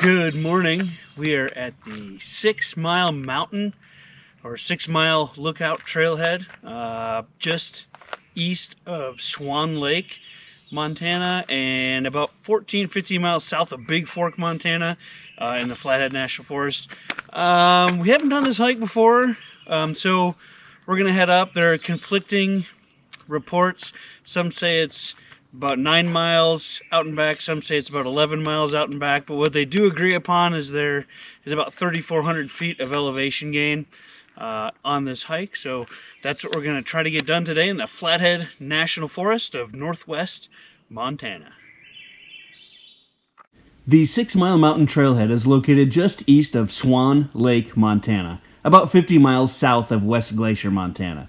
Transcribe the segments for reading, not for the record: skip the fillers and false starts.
Good morning. We are at the 6 Mile Mountain or 6 Mile Lookout Trailhead, just east of Swan Lake, Montana, and about 15 miles south of Big Fork, Montana, in the Flathead National Forest. We haven't done this hike before, so we're going to head up. There are conflicting reports. Some say it's about 9 miles out and back. Some say it's about 11 miles out and back. But what they do agree upon is there is about 3,400 feet of elevation gain on this hike. So that's what we're going to try to get done today in the Flathead National Forest of northwest Montana. The 6 Mile Mountain Trailhead is located just east of Swan Lake, Montana, about 50 miles south of West Glacier, Montana.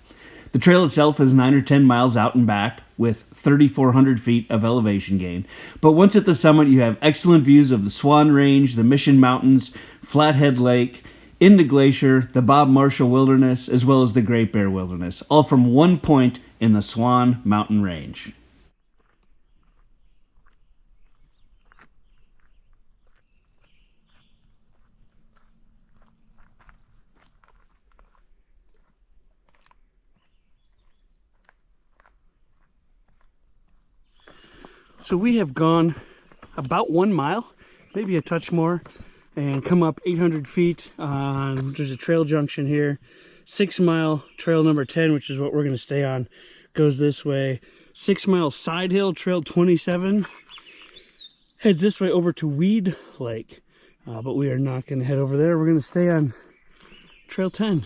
The trail itself is 9 or 10 miles out and back with 3,400 feet of elevation gain. But once at the summit, you have excellent views of the Swan Range, the Mission Mountains, Flathead Lake, into Glacier, the Bob Marshall Wilderness, as well as the Great Bear Wilderness, all from one point in the Swan Mountain Range. So we have gone about 1 mile, maybe a touch more, and come up 800 feet. There's a trail junction here. 6 Mile Trail number 10, which is what we're going to stay on, goes this way. 6 Mile Side Hill Trail 27 heads this way over to Weed Lake. But we are not going to head over there. We're going to stay on Trail 10.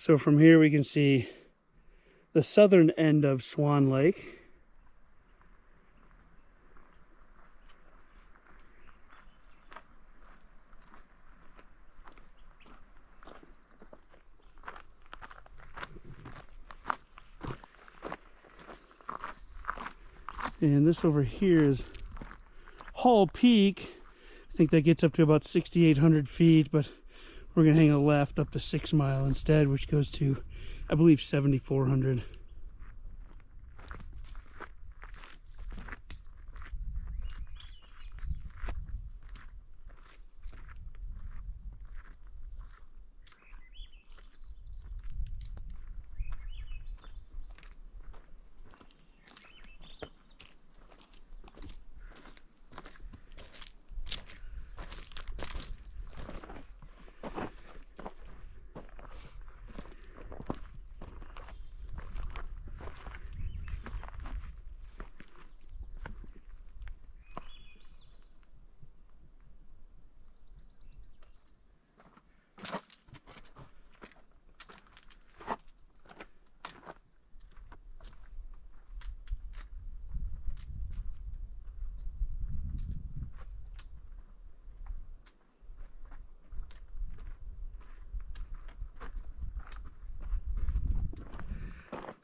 So from here we can see the southern end of Swan Lake. And this over here is Hall Peak. I think that gets up to about 6,800 feet, but we're going to hang a left up to 6 Mile instead, which goes to, I believe, 7,400.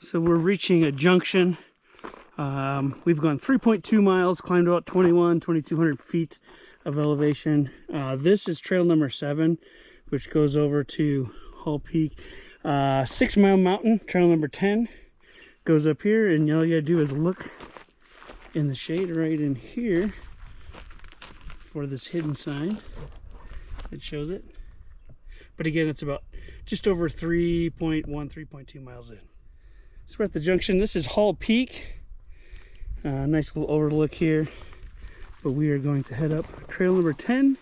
So we're reaching a junction. We've gone 3.2 miles, climbed about 2,200 feet of elevation. This is trail number 7, which goes over to Hall Peak. 6 Mile Mountain, trail number 10, goes up here, and all you gotta do is look in the shade right in here for this hidden sign that shows it. But again, it's about just over 3.2 miles in. So we're at the junction. This is Hall Peak. Nice little overlook here. But we are going to head up trail number 10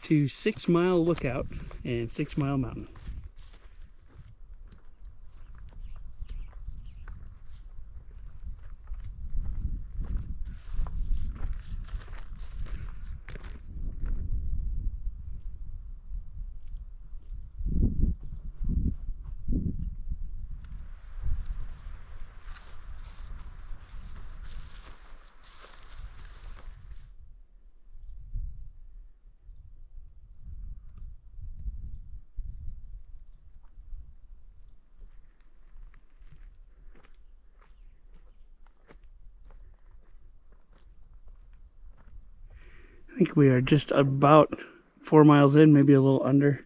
to 6 Mile Lookout and 6 Mile Mountain. I think we are just about 4 miles in, maybe a little under,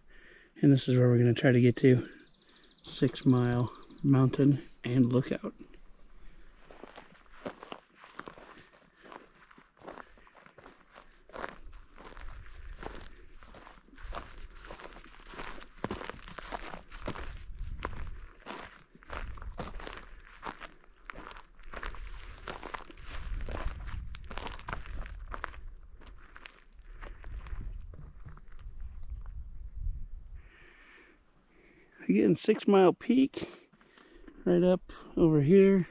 and this is where we're going to try to get to. Sixmile Mountain and Lookout. Again, 6 Mile Peak, right up over here.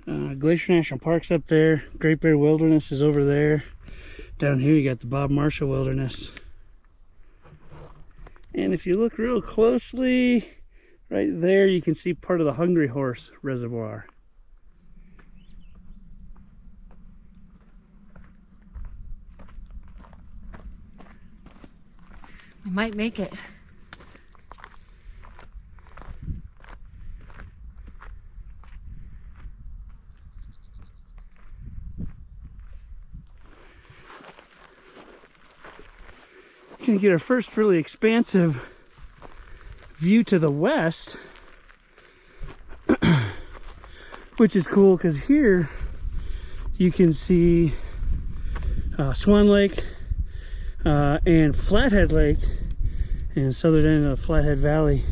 Glacier National Park's up there. Great Bear Wilderness is over there. Down here you got the Bob Marshall Wilderness. And if you look real closely, right there you can see part of the Hungry Horse Reservoir. We might make it. We're gonna get our first really expansive view to the west, which is cool because here you can see Swan Lake and Flathead Lake and the southern end of Flathead Valley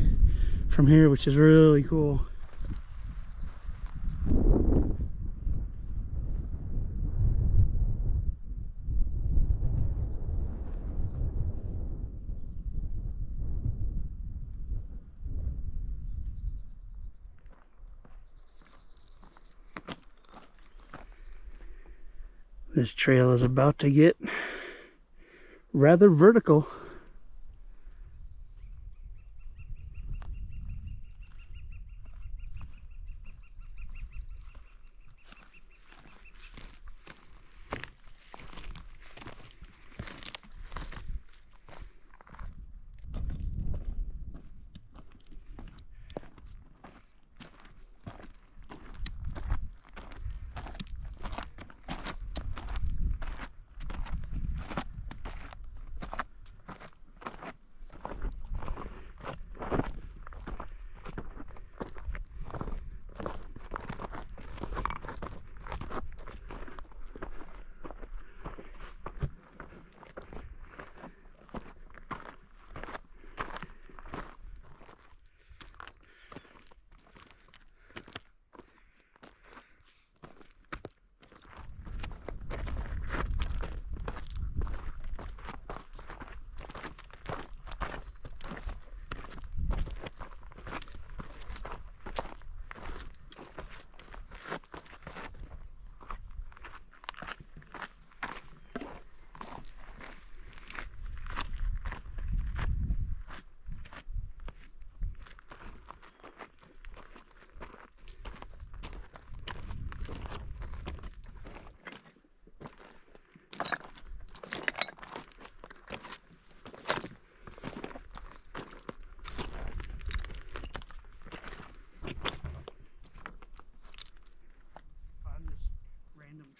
from here, which is really cool. This trail is about to get rather vertical.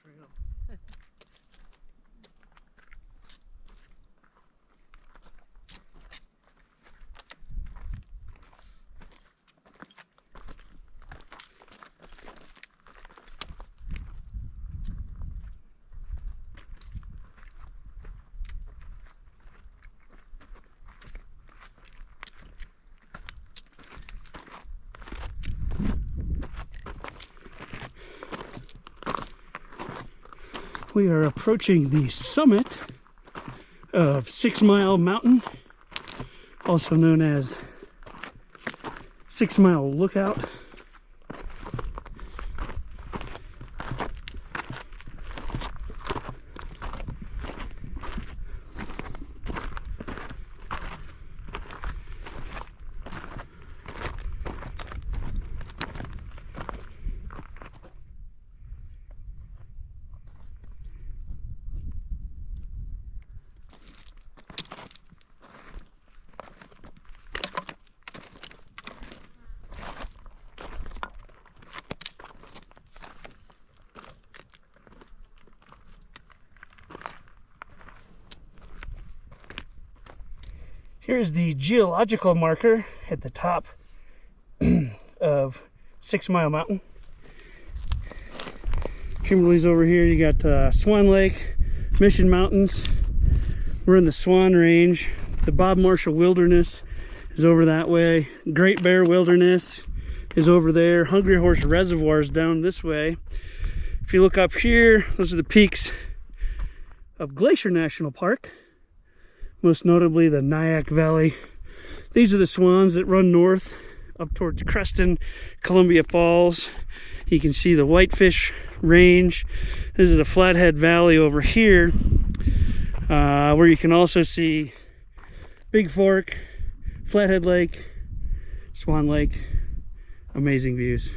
Trail. We are approaching the summit of 6 Mile Mountain, also known as 6 Mile Lookout. Here's the geological marker at the top of Sixmile Mountain. Kimberly's over here. You got Swan Lake, Mission Mountains. We're in the Swan Range. The Bob Marshall Wilderness is over that way. Great Bear Wilderness is over there. Hungry Horse Reservoir is down this way. If you look up here, those are the peaks of Glacier National Park, most notably the Nyack Valley. These are the swans that run north up towards Creston, Columbia Falls. You can see the Whitefish Range. This is the Flathead Valley over here, where you can also see Big Fork, Flathead Lake, Swan Lake. Amazing views.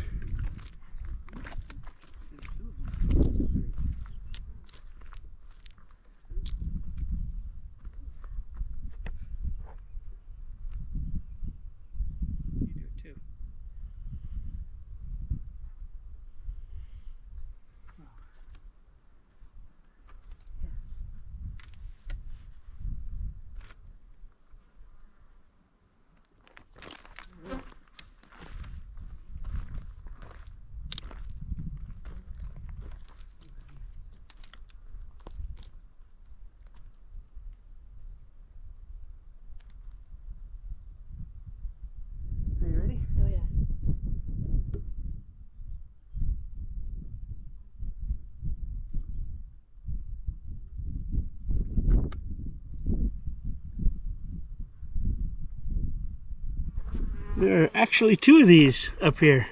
There are actually two of these up here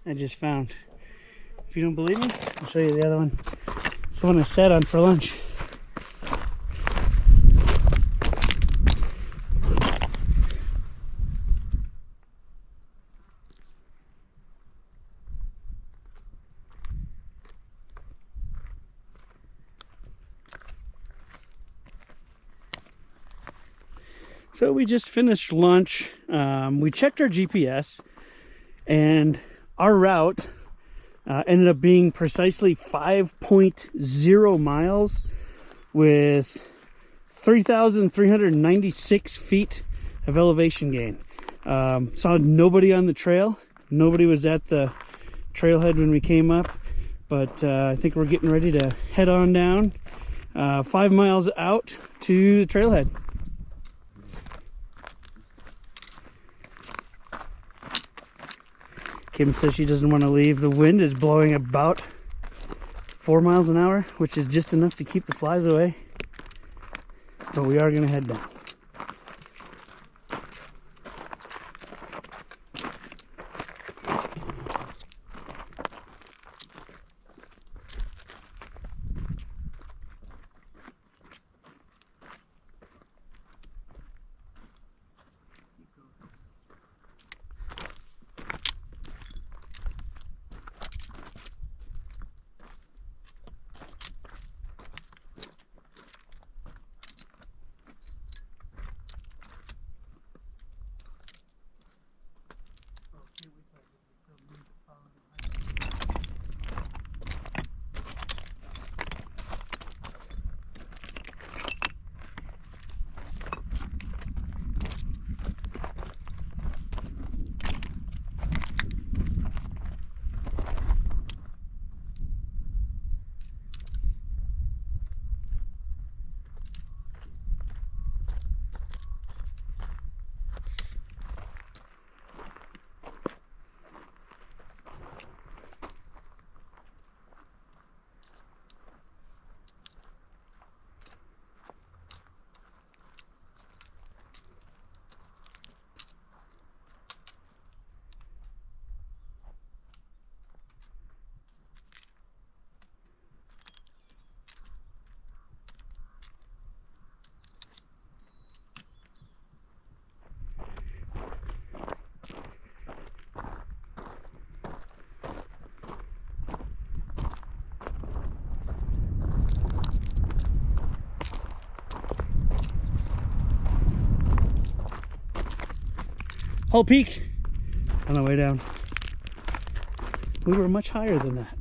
I just found. If you don't believe me, I'll show you the other one. It's the one I sat on for lunch. So we just finished lunch. We checked our GPS, and our route ended up being precisely 5.0 miles with 3,396 feet of elevation gain. Saw nobody on the trail. Nobody was at the trailhead when we came up, but I think we're getting ready to head on down 5 miles out to the trailhead. Kim says she doesn't want to leave. The wind is blowing about 4 miles an hour, which is just enough to keep the flies away. But we are going to head down. Whole peak on the way down. We were much higher than that.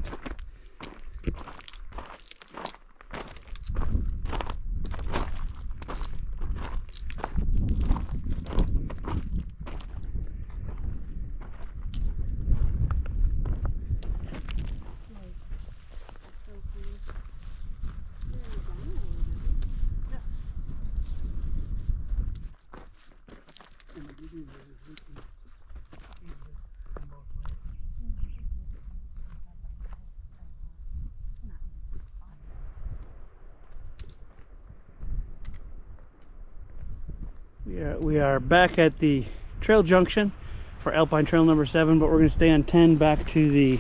We are back at the trail junction for Alpine Trail number 7, but we're going to stay on 10 back to the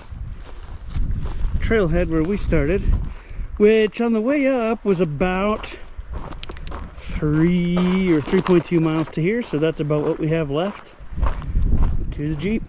trailhead where we started, which on the way up was about 3 or 3.2 miles to here, so that's about what we have left to the Jeep.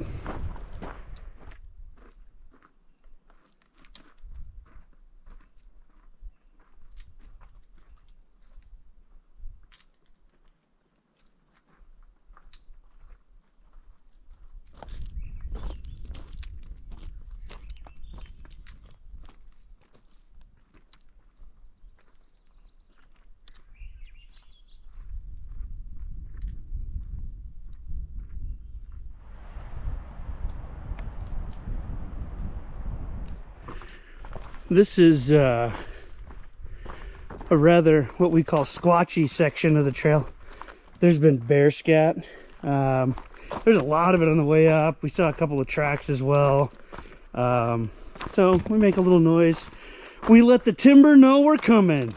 This is a rather what we call squatchy section of the trail. There's been bear scat. There's a lot of it on the way up. We saw a couple of tracks as well. So we make a little noise. We let the timber know we're coming.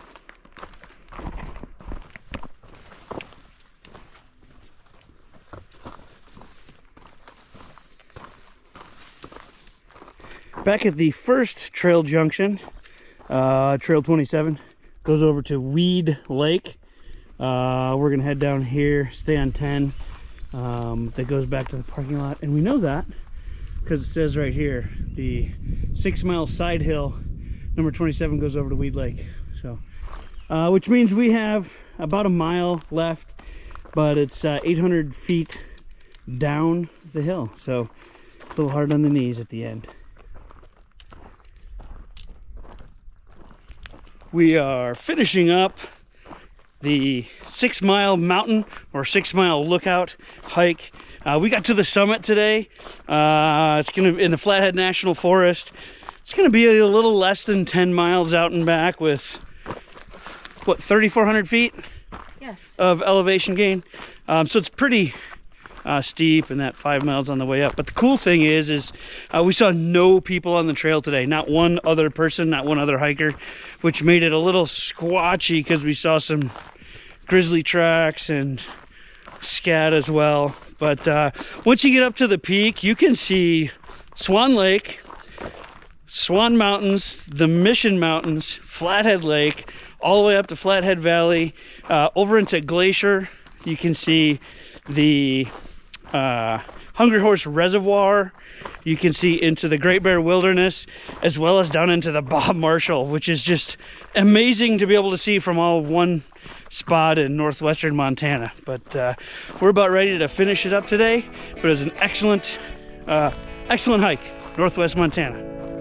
Back at the first trail junction, Trail 27 goes over to Weed Lake. We're gonna head down here, stay on 10. That goes back to the parking lot, and we know that because it says right here, the 6 mile side hill, number 27 goes over to Weed Lake. So, which means we have about a mile left, but it's 800 feet down the hill. So a little hard on the knees at the end. We are finishing up the 6-mile mountain or 6-mile lookout hike. We got to the summit today. It's gonna in the Flathead National Forest. It's gonna be a little less than 10 miles out and back with what, 3,400 feet? Yes. Of elevation gain. So it's pretty steep, and that 5 miles on the way up. But the cool thing is we saw no people on the trail today. Not one other person, not one other hiker, which made it a little squatchy because we saw some grizzly tracks and scat as well. But once you get up to the peak, you can see Swan Lake, Swan Mountains, the Mission Mountains, Flathead Lake, all the way up to Flathead Valley. Over into Glacier, you can see the Hungry Horse Reservoir. You can see into the Great Bear Wilderness, as well as down into the Bob Marshall, which is just amazing to be able to see from all one spot in northwestern Montana. But we're about ready to finish it up today. But it was an excellent hike, northwest Montana.